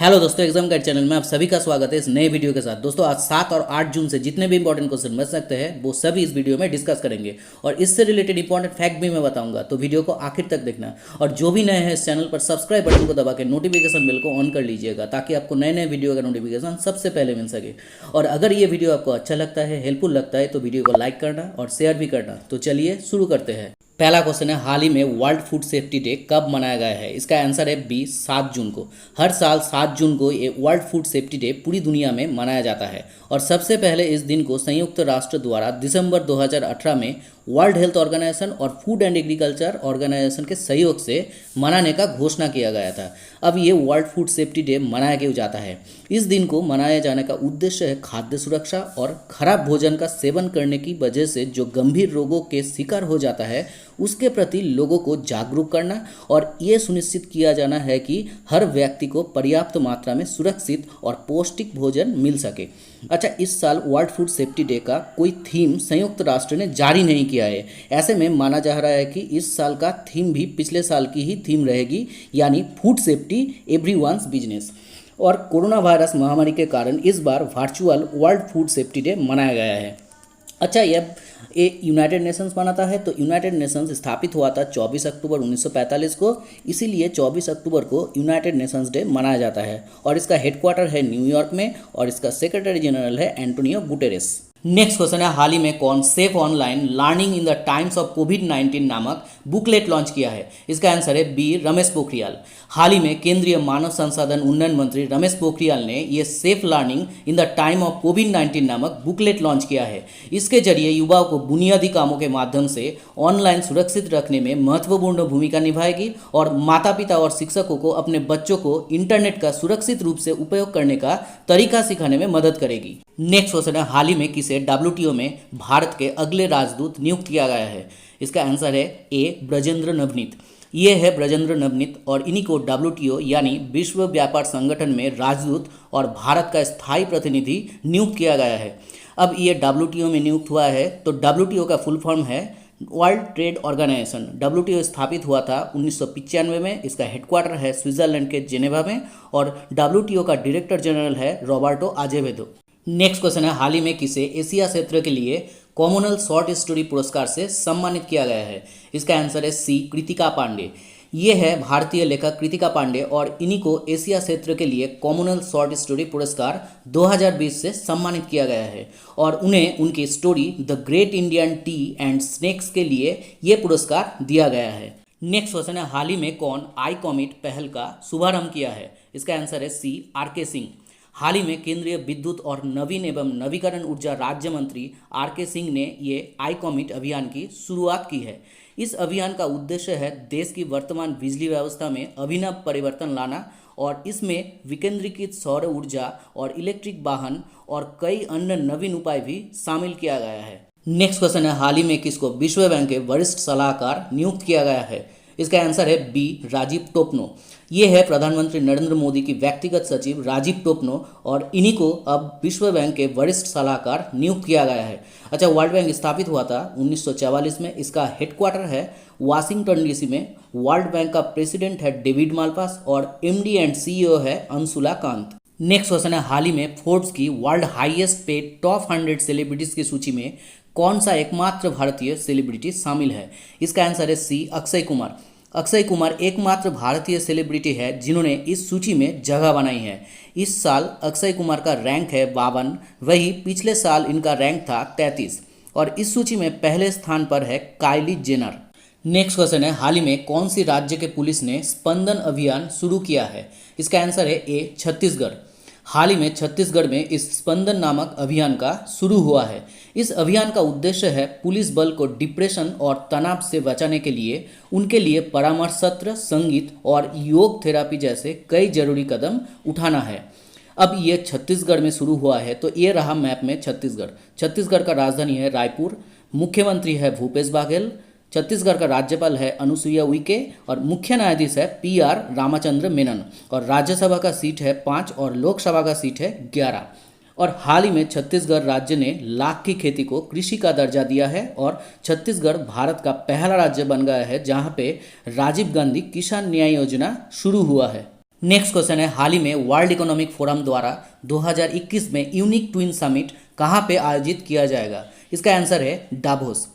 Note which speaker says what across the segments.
Speaker 1: Hello दोस्तों, exam guide channel में आप सभी का स्वागत है इस नए वीडियो के साथ। दोस्तों आज 7 और 8 जून से जितने भी इंपॉर्टेंट क्वेश्चन बच सकते हैं वो सभी इस वीडियो में डिस्कस करेंगे और इससे रिलेटेड इंपॉर्टेंट फैक्ट भी मैं बताऊंगा, तो वीडियो को आखिर तक देखना। और जो भी नए हैं इस चैनल पर सब्सक्राइब बटन को दबा के नोटिफिकेशन बेल को ऑन कर लीजिएगा ताकि आपको नए नए वीडियो का नोटिफिकेशन सबसे पहले मिल सके। और अगर ये वीडियो आपको अच्छा लगता है, हेल्पफुल लगता है, तो वीडियो को लाइक करना और शेयर भी करना। तो चलिए शुरू करते हैं। पहला क्वेश्चन है, हाल ही में वर्ल्ड फूड सेफ्टी डे कब मनाया गया है? इसका आंसर है बी, 7 जून को। हर साल 7 जून को ये वर्ल्ड फूड सेफ्टी डे पूरी दुनिया में मनाया जाता है और सबसे पहले इस दिन को संयुक्त राष्ट्र द्वारा दिसंबर 2018 में वर्ल्ड हेल्थ ऑर्गेनाइजेशन और फूड एंड एग्रीकल्चर ऑर्गेनाइजेशन के सहयोग से मनाने का घोषणा किया गया था। अब ये वर्ल्ड फूड सेफ्टी डे मनाया क्यों जाता है? इस दिन को मनाए जाने का उद्देश्य है खाद्य सुरक्षा और खराब भोजन का सेवन करने की वजह से जो गंभीर रोगों के शिकार हो जाता है उसके प्रति लोगों को जागरूक करना और ये सुनिश्चित किया जाना है कि हर व्यक्ति को पर्याप्त मात्रा में सुरक्षित और पौष्टिक भोजन मिल सके। अच्छा, इस साल वर्ल्ड फूड सेफ्टी डे का कोई थीम संयुक्त राष्ट्र ने जारी नहीं किया है। ऐसे में माना जा रहा है कि इस साल का थीम भी पिछले साल की ही थीम रहेगी, यानी फूड सेफ्टी एवरीवन्स बिजनेस। और कोरोना वायरस महामारी के कारण इस बार virtual world food safety day मनाया गया है। अच्छा, यह यूनाइटेड नेशंस मनाता है, तो यूनाइटेड नेशंस स्थापित हुआ था 24 अक्टूबर 1945 को, इसीलिए 24 अक्टूबर को यूनाइटेड नेशंस डे मनाया जाता है। और इसका हेडक्वार्टर है न्यूयॉर्क में और इसका सेक्रेटरी जनरल है एंटोनियो गुटेरेस। नेक्स्ट क्वेश्चन है, हाल ही में कौन safe online learning in the times of कोविड-19 नामक बुकलेट लॉन्च किया है? इसका आंसर है बी, रमेश पोखरियाल। हाल ही में केंद्रीय मानव संसाधन उन्नयन मंत्री रमेश पोखरियाल ने ये safe learning in the time of कोविड-19 नामक बुकलेट लॉन्च किया है। इसके जरिए युवाओं को बुनियादी कामों के माध्यम से ऑनलाइन सुरक्षित रखने में महत्वपूर्ण भूमिका निभाएगी और माता पिता और शिक्षकों को अपने बच्चों को इंटरनेट का सुरक्षित रूप से उपयोग करने का तरीका सिखाने में मदद करेगी। नेक्स्ट क्वेश्चन है, हाल ही में किसे WTO में भारत के अगले राजदूत नियुक्त किया गया है? इसका आंसर है ए, ब्रजेंद्र नवनीत। ये है ब्रजेंद्र नवनीत और इन्हीं को WTO यानी विश्व व्यापार संगठन में राजदूत और भारत का स्थायी प्रतिनिधि नियुक्त किया गया है। अब ये WTO में नियुक्त हुआ है, तो WTO का फुल फॉर्म है वर्ल्ड ट्रेड ऑर्गेनाइजेशन। WTO स्थापित हुआ था 1995 में। इसका हेडक्वार्टर है स्विट्जरलैंड के जेनेवा में और WTO का डायरेक्टर जनरल है रॉबर्टो आजेवेदो। नेक्स्ट क्वेश्चन है, हाल ही में किसे एशिया क्षेत्र के लिए कॉमनवेल्थ शॉर्ट स्टोरी पुरस्कार से सम्मानित किया गया है? इसका आंसर है सी, कृतिका पांडे। ये है भारतीय लेखक कृतिका पांडे और इन्हीं को एशिया क्षेत्र के लिए कॉमनवेल्थ शॉर्ट स्टोरी पुरस्कार 2020 से सम्मानित किया गया है और उन्हें उनकी story the great Indian T and snacks के लिए ये पुरस्कार दिया गया है। नेक्स्ट क्वेश्चन है, हाल ही में कौन आई कॉमिट पहल का शुभारंभ किया है? इसका आंसर है सी, RK सिंह। हाल ही में केंद्रीय विद्युत और नवीन एवं नवीकरण ऊर्जा राज्य मंत्री RK सिंह ने ये आई कॉमिट अभियान की शुरुआत की है। इस अभियान का उद्देश्य है देश की वर्तमान बिजली व्यवस्था में अभिनव परिवर्तन लाना और इसमें विकेंद्रीकृत सौर ऊर्जा और इलेक्ट्रिक वाहन और कई अन्य नवीन उपाय भी शामिल किया गया है। नेक्स्ट क्वेश्चन है, हाल ही में किसको विश्व बैंक के वरिष्ठ सलाहकार नियुक्त किया गया है? इसका आंसर है बी, राजीव टोपनो। ये है प्रधानमंत्री नरेंद्र मोदी की व्यक्तिगत सचिव राजीव टोपनो और इन्हीं को अब विश्व बैंक के वरिष्ठ सलाहकार नियुक्त किया गया है। अच्छा, वर्ल्ड बैंक स्थापित हुआ था 1944 में। इसका हेडक्वार्टर है वाशिंगटन DC में। वर्ल्ड बैंक का प्रेसिडेंट है डेविड मालपास और MD एंड CEO है अंशुला कांत। नेक्स्ट क्वेश्चन है, हाल ही में फोर्ब्स की world highest paid top 100 celebrities की सूची में कौन सा एकमात्र भारतीय सेलिब्रिटी शामिल है? इसका आंसर है सी, अक्षय कुमार। अक्षय कुमार एकमात्र भारतीय सेलिब्रिटी है जिन्होंने इस सूची में जगह बनाई है। इस साल अक्षय कुमार का रैंक है 52, वही पिछले साल इनका रैंक था 33 और इस सूची में पहले स्थान पर है काइली जेनर। नेक्स्ट क्वेश्चन है, हाल ही में कौन सी राज्य के पुलिस ने स्पंदन अभियान शुरू किया है? इसका आंसर है ए, छत्तीसगढ़। हाल ही में छत्तीसगढ़ में इस स्पंदन नामक अभियान का शुरू हुआ है। इस अभियान का उद्देश्य है पुलिस बल को डिप्रेशन और तनाव से बचाने के लिए उनके लिए परामर्श सत्र, संगीत और योग थेरेपी जैसे कई जरूरी कदम उठाना है। अब ये छत्तीसगढ़ में शुरू हुआ है, तो ये रहा मैप में छत्तीसगढ़। छत्तीसगढ़ का राजधानी है रायपुर, मुख्यमंत्री है भूपेश बघेल, छत्तीसगढ़ का राज्यपाल है अनुसुईया उइके और मुख्य न्यायाधीश है PR रामाचंद्र मेनन और राज्यसभा का सीट है 5 और लोकसभा का सीट है 11। और हाल ही में छत्तीसगढ़ राज्य ने लाख की खेती को कृषि का दर्जा दिया है और छत्तीसगढ़ भारत का पहला राज्य बन गया है जहां पे राजीव गांधी किसान न्याय योजना शुरू हुआ है। नेक्स्ट क्वेश्चन है, हाल ही में वर्ल्ड इकोनॉमिक फोरम द्वारा 2021 में यूनिक ट्विन समिट कहाँ पे आयोजित किया जाएगा? इसका आंसर है डावोस।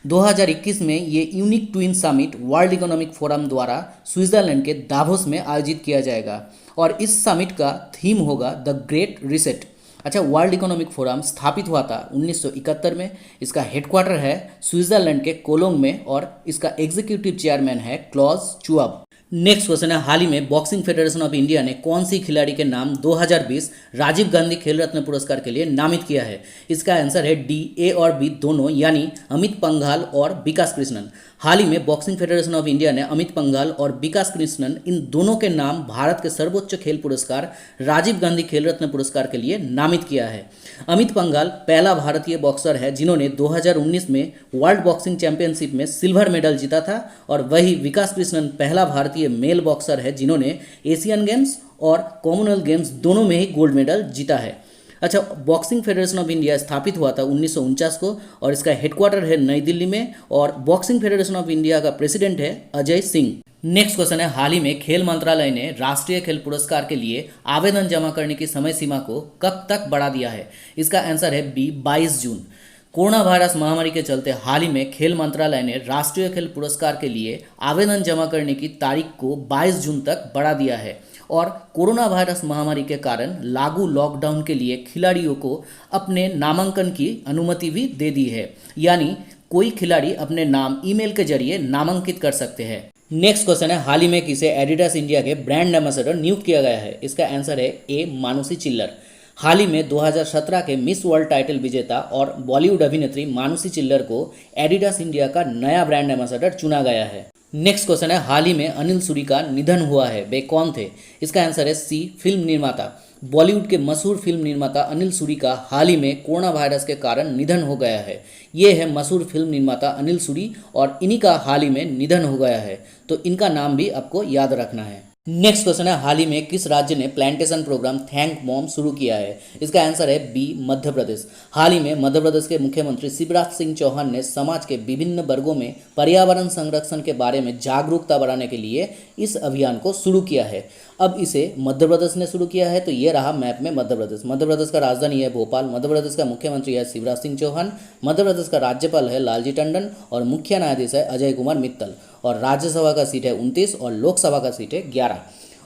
Speaker 1: 2021 में ये unique twin summit world economic forum द्वारा स्विट्जरलैंड के दावोस में आयोजित किया जाएगा और इस समिट का थीम होगा द ग्रेट रिसेट। अच्छा, वर्ल्ड इकोनॉमिक फोरम स्थापित हुआ था 1971 में। इसका हेडक्वार्टर है स्विट्जरलैंड के कोलोंग में और इसका एग्जीक्यूटिव चेयरमैन है क्लॉस चुआब। नेक्स्ट क्वेश्चन है, हाल ही में बॉक्सिंग फेडरेशन ऑफ इंडिया ने कौन सी खिलाड़ी के नाम 2020 राजीव गांधी खेल रत्न पुरस्कार के लिए नामित किया है? इसका आंसर है डी, ए और बी दोनों, यानी अमित पंघाल और विकास कृष्णन। हाल ही में बॉक्सिंग फेडरेशन ऑफ इंडिया ने अमित पंघाल और विकास कृष्णन इन दोनों के नाम भारत के सर्वोच्च खेल पुरस्कार राजीव गांधी खेल रत्न पुरस्कार के लिए नामित किया है। अमित पंघाल पहला भारतीय बॉक्सर है जिन्होंने 2019 में वर्ल्ड बॉक्सिंग चैंपियनशिप में सिल्वर मेडल जीता था और वही विकास कृष्णन पहला भारतीय मेल बॉक्सर है जिन्होंने एशियन गेम्स और कॉमनवेल्थ गेम्स दोनों में ही गोल्ड मेडल जीता है। अच्छा, बॉक्सिंग फेडरेशन ऑफ इंडिया स्थापित हुआ था 1949 को और इसका हेडक्वार्टर है नई दिल्ली में और बॉक्सिंग फेडरेशन ऑफ इंडिया का प्रेसिडेंट है अजय सिंह। नेक्स्ट क्वेश्चन है, हाल ही में खेल मंत्रालय ने राष्ट्रीय खेल पुरस्कार के लिए आवेदन जमा करने की समय सीमा को कब तक बढ़ा दिया है? इसका आंसर है बी, 22 जून। कोरोना वायरस महामारी के चलते हाल ही में खेल मंत्रालय ने राष्ट्रीय खेल पुरस्कार के लिए आवेदन जमा करने की तारीख को 22 जून तक बढ़ा दिया है और कोरोना वायरस महामारी के कारण लागू लॉकडाउन के लिए खिलाड़ियों को अपने नामांकन की अनुमति भी दे दी है, यानी कोई खिलाड़ी अपने नाम ईमेल के जरिए नामांकित कर सकते हैं। नेक्स्ट क्वेश्चन है, हाल ही में किसे एडिडास इंडिया के ब्रांड एम्बेसडर नियुक्त किया गया है? इसका आंसर है ए, मानुषी चिल्लर। हाल ही में 2017 के मिस वर्ल्ड टाइटल विजेता और बॉलीवुड अभिनेत्री मानुषी चिल्लर को एडिडास इंडिया का नया ब्रांड एम्बेसडर चुना गया है। नेक्स्ट क्वेश्चन है, हाल ही में अनिल सूरी का निधन हुआ है, वे कौन थे? इसका आंसर है सी, फिल्म निर्माता। बॉलीवुड के मशहूर फिल्म निर्माता अनिल सूरी का हाल ही में कोरोना वायरस के कारण निधन हो गया है। ये है मशहूर फिल्म निर्माता अनिल सूरी और इन्हीं का हाल ही में निधन हो गया है, तो इनका नाम भी आपको याद रखना है। नेक्स्ट क्वेश्चन है, हाल ही में किस राज्य ने प्लांटेशन प्रोग्राम थैंक मॉम शुरू किया है? इसका आंसर है बी, मध्य प्रदेश। हाल ही में मध्य प्रदेश के मुख्यमंत्री शिवराज सिंह चौहान ने समाज के विभिन्न वर्गों में पर्यावरण संरक्षण के बारे में जागरूकता बढ़ाने के लिए इस अभियान को शुरू किया है। अब इसे मध्य प्रदेश ने शुरू किया है, तो ये रहा मैप में मध्य प्रदेश। मध्य प्रदेश का राजधानी है भोपाल, मध्य प्रदेश का मुख्यमंत्री है शिवराज सिंह चौहान, मध्य प्रदेश का राज्यपाल है लालजी टंडन और मुख्य न्यायाधीश है अजय कुमार मित्तल और राज्यसभा का सीट है 29 और लोकसभा का सीट है 11।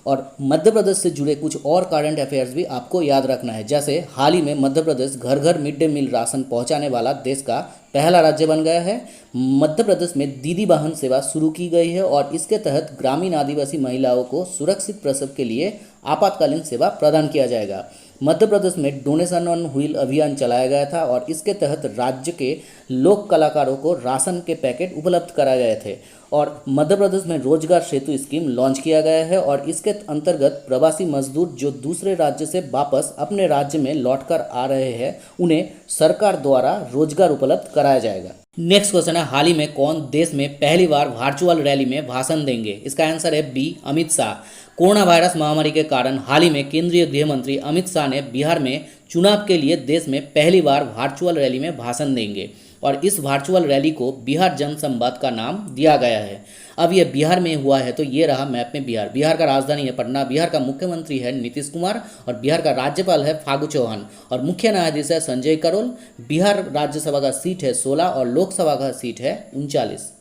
Speaker 1: और मध्य प्रदेश से जुड़े कुछ और करंट अफेयर्स भी आपको याद रखना है, जैसे हाल ही में मध्य प्रदेश घर घर मिड डे मील राशन पहुंचाने वाला देश का पहला राज्य बन गया है। मध्य प्रदेश में दीदी वाहन सेवा शुरू की गई है और इसके तहत ग्रामीण आदिवासी महिलाओं को सुरक्षित प्रसव के लिए आपातकालीन सेवा प्रदान किया जाएगा। मध्य प्रदेश में डोनेशन ऑन व्हील अभियान चलाया गया था और इसके तहत राज्य के लोक कलाकारों को राशन के पैकेट उपलब्ध कराए गए थे और मध्य प्रदेश में रोजगार सेतु स्कीम लॉन्च किया गया है और इसके अंतर्गत प्रवासी मजदूर जो दूसरे राज्य से वापस अपने राज्य में लौटकर आ रहे हैं उन्हें सरकार द्वारा रोजगार उपलब्ध कराया जाएगा। नेक्स्ट क्वेश्चन है, हाल ही में कौन देश में पहली बार वर्चुअल रैली में भाषण देंगे? इसका आंसर है B, Amit Shah. Corona virus महामारी के कारण हाल ही में केंद्रीय गृह मंत्री अमित शाह ने बिहार में चुनाव के लिए देश में पहली बार वर्चुअल रैली में भाषण देंगे और इस वर्चुअल रैली को बिहार जनसंवाद का नाम दिया गया है। अब ये बिहार में हुआ है, तो ये रहा मैप में बिहार। बिहार का राजधानी है पटना, बिहार का मुख्यमंत्री है नीतीश कुमार और बिहार का राज्यपाल है फागू चौहान और मुख्य न्यायाधीश है संजय करोल। बिहार राज्यसभा का सीट है 16 और लोकसभा का सीट है 39।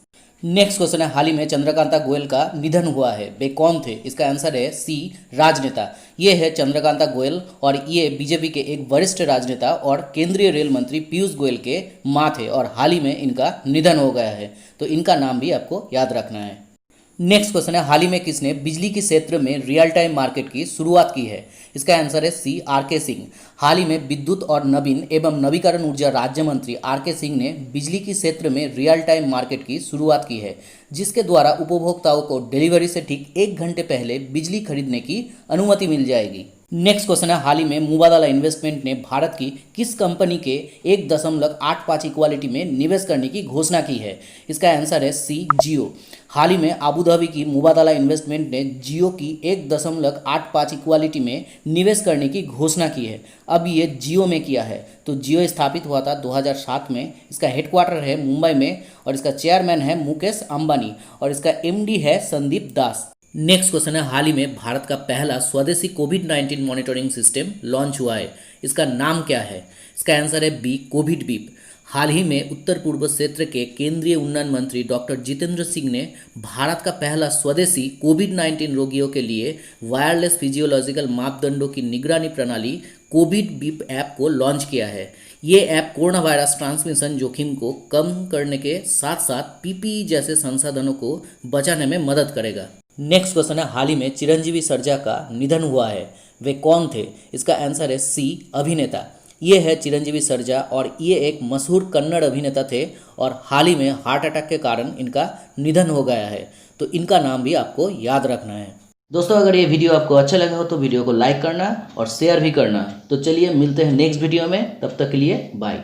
Speaker 1: नेक्स्ट क्वेश्चन है, हाल ही में चंद्रकांता गोयल का निधन हुआ है, वे कौन थे? इसका आंसर है सी, राजनेता। ये है चंद्रकांता गोयल और ये बीजेपी के एक वरिष्ठ राजनेता और केंद्रीय रेल मंत्री पीयूष गोयल के मां थे और हाल ही में इनका निधन हो गया है, तो इनका नाम भी आपको याद रखना है। नेक्स्ट क्वेश्चन है, हाल ही में किसने बिजली के क्षेत्र में रियल टाइम मार्केट की शुरुआत की है? इसका आंसर है सी, आर.के. सिंह। हाल ही में विद्युत और नवीन एवं नवीकरण ऊर्जा राज्य मंत्री आर.के. सिंह ने बिजली के क्षेत्र में रियल टाइम मार्केट की शुरुआत की है, जिसके द्वारा उपभोक्ताओं को डिलीवरी से ठीक 1 घंटे पहले बिजली खरीदने की अनुमति मिल जाएगी। नेक्स्ट क्वेश्चन है, हाल ही में मुबादला इन्वेस्टमेंट ने भारत की किस कंपनी के 1.85 इक्वालिटी में निवेश करने की घोषणा की है? इसका आंसर है सी, जियो। हाल ही में अबू धाबी की मुबादला इन्वेस्टमेंट ने जियो की 1.85 इक्वालिटी में निवेश करने की घोषणा की है। अब ये जियो में किया है, तो जियो स्थापित हुआ था 2007 में। इसका हेडक्वार्टर है मुंबई में और इसका चेयरमैन है मुकेश अंबानी और इसका एमडी है संदीप दास। नेक्स्ट क्वेश्चन है, हाल ही में भारत का पहला स्वदेशी कोविड-19 मॉनिटरिंग सिस्टम लॉन्च हुआ है, इसका नाम क्या है? इसका आंसर है बी, कोविड बीप। हाल ही में उत्तर पूर्व क्षेत्र के केंद्रीय उन्नयन मंत्री डॉक्टर जितेंद्र सिंह ने भारत का पहला स्वदेशी कोविड-19 रोगियों के लिए वायरलेस फिजियोलॉजिकल मापदंडों की निगरानी प्रणाली कोविड बीप ऐप को लॉन्च किया है। ये ऐप कोरोना वायरस ट्रांसमिशन जोखिम को कम करने के साथ साथ पीपीई जैसे संसाधनों को बचाने में मदद करेगा। नेक्स्ट क्वेश्चन है, हाल ही में चिरंजीवी सर्जा का निधन हुआ है, वे कौन थे? इसका आंसर है सी, अभिनेता। ये है चिरंजीवी सर्जा और ये एक मशहूर कन्नड़ अभिनेता थे और हाल ही में हार्ट अटैक के कारण इनका निधन हो गया है, तो इनका नाम भी आपको याद रखना है। दोस्तों, अगर ये वीडियो आपको अच्छा लगा हो तो वीडियो को लाइक करना और शेयर भी करना। तो चलिए मिलते हैं नेक्स्ट वीडियो में, तब तक के लिए बाय।